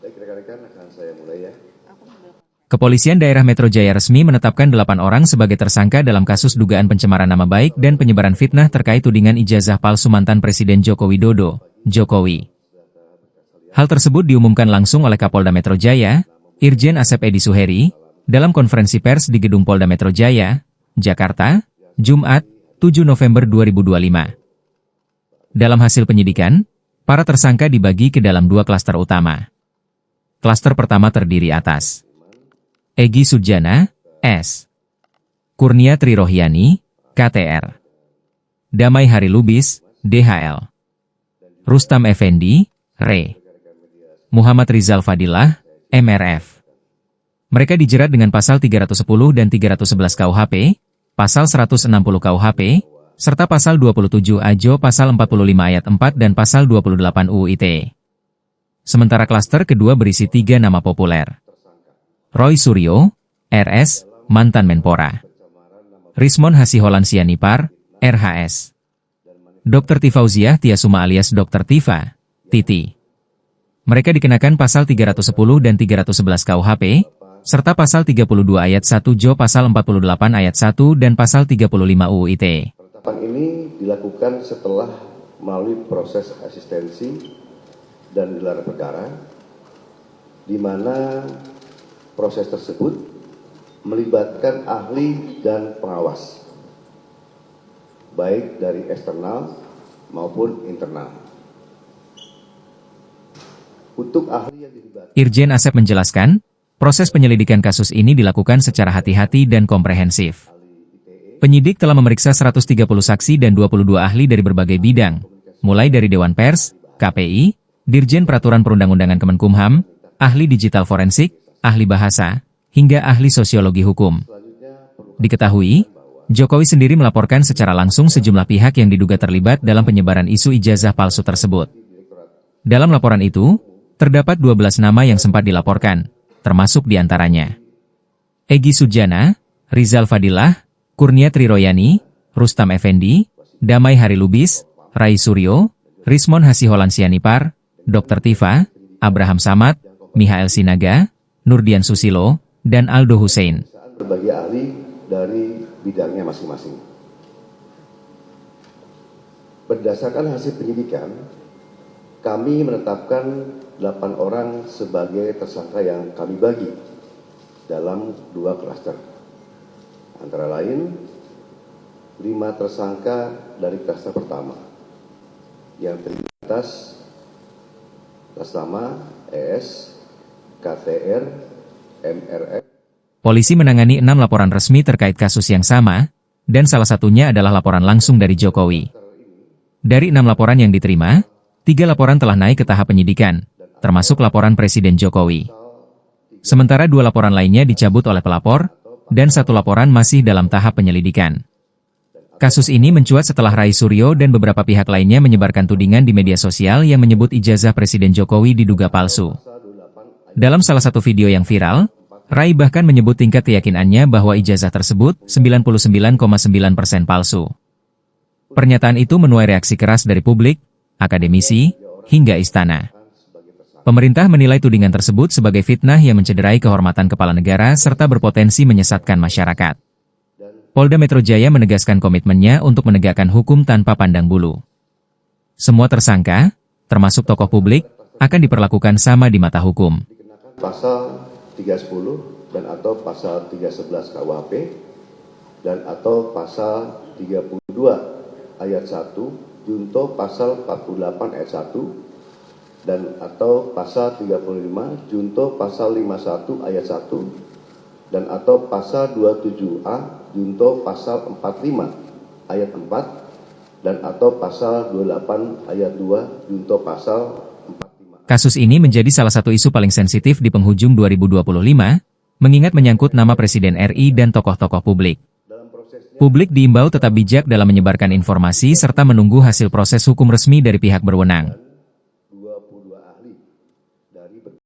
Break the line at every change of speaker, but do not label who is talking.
Baik, rekan-rekan akan saya mulai ya.
Kepolisian Daerah Metro Jaya resmi menetapkan 8 orang sebagai tersangka dalam kasus dugaan pencemaran nama baik dan penyebaran fitnah terkait tudingan ijazah palsu mantan Presiden Joko Widodo, Jokowi. Hal tersebut diumumkan langsung oleh Kapolda Metro Jaya, Irjen Asep Edi Suheri, dalam konferensi pers di Gedung Polda Metro Jaya, Jakarta, Jumat, 7 November 2025. Dalam hasil penyidikan, para tersangka dibagi ke dalam 2 klaster utama. Klaster pertama terdiri atas Egy Sujana, S. Kurnia Trirohyani, KTR. Damai Hari Lubis, DHL. Rustam Effendi, RE. Muhammad Rizal Fadilah, MRF. Mereka dijerat dengan pasal 310 dan 311 KUHP, pasal 160 KUHP, serta pasal 27 AJO pasal 45 ayat 4 dan pasal 28 UU ITE. Sementara klaster kedua berisi 3 nama populer. Roy Suryo, RS, mantan Menpora. Rismon Hasiholan Sianipar, RHS. Dr. Tifauziah Tiasuma alias Dr. Tifa, Titi. Mereka dikenakan pasal 310 dan 311 KUHP, serta pasal 32 ayat 1 JO pasal 48 ayat 1 dan pasal 35 UU ITE.
Penetapan ini dilakukan setelah melalui proses asistensi dan gelar perkara, di mana proses tersebut melibatkan ahli dan pengawas, baik dari eksternal maupun internal. Untuk ahli yang dilibatkan,
Irjen Asep menjelaskan, proses penyelidikan kasus ini dilakukan secara hati-hati dan komprehensif. Penyidik telah memeriksa 130 saksi dan 22 ahli dari berbagai bidang, mulai dari Dewan Pers, KPI, Dirjen Peraturan Perundang-undangan Kemenkumham, ahli digital forensik, ahli bahasa, hingga ahli sosiologi hukum. Diketahui, Jokowi sendiri melaporkan secara langsung sejumlah pihak yang diduga terlibat dalam penyebaran isu ijazah palsu tersebut. Dalam laporan itu, terdapat 12 nama yang sempat dilaporkan, termasuk diantaranya Egy Sujana, Rizal Fadilah, Kurnia Trirohyani, Rustam Effendi, Damai Hari Lubis, Rai Suryo, Rismon Hasiholan Sianipar, Dr. Tifa, Abraham Samad, Mihael Sinaga, Nurdian Susilo, dan Aldo Hussein.
berbagai ahli dari bidangnya masing-masing. Berdasarkan hasil penyidikan, kami menetapkan 8 orang sebagai tersangka yang kami bagi dalam 2 klaster. Antara lain, 5 tersangka dari klaster pertama, yang terdiri atas nama ES, KTR, MRF.
Polisi menangani 6 laporan resmi terkait kasus yang sama, dan salah satunya adalah laporan langsung dari Jokowi. Dari 6 laporan yang diterima, 3 laporan telah naik ke tahap penyidikan, termasuk laporan Presiden Jokowi. Sementara 2 laporan lainnya dicabut oleh pelapor, dan 1 laporan masih dalam tahap penyelidikan. Kasus ini mencuat setelah Rai Suryo dan beberapa pihak lainnya menyebarkan tudingan di media sosial yang menyebut ijazah Presiden Jokowi diduga palsu. Dalam salah satu video yang viral, Rai bahkan menyebut tingkat keyakinannya bahwa ijazah tersebut 99,9% palsu. Pernyataan itu menuai reaksi keras dari publik, akademisi, hingga istana. Pemerintah menilai tudingan tersebut sebagai fitnah yang mencederai kehormatan kepala negara serta berpotensi menyesatkan masyarakat. Polda Metro Jaya menegaskan komitmennya untuk menegakkan hukum tanpa pandang bulu. Semua tersangka, termasuk tokoh publik, akan diperlakukan sama di mata hukum.
Pasal 310 dan atau pasal 311 KUHP dan atau pasal 32 ayat 1 junto pasal 48 ayat 1 dan atau pasal 35 junto pasal 51 ayat 1 dan atau pasal 27A junto pasal 45 ayat 4 dan atau pasal 28 ayat 2 junto pasal 45.
Kasus ini menjadi salah satu isu paling sensitif di penghujung 2025, mengingat menyangkut nama Presiden RI dan tokoh-tokoh publik. Publik diimbau tetap bijak dalam menyebarkan informasi serta menunggu hasil proses hukum resmi dari pihak berwenang.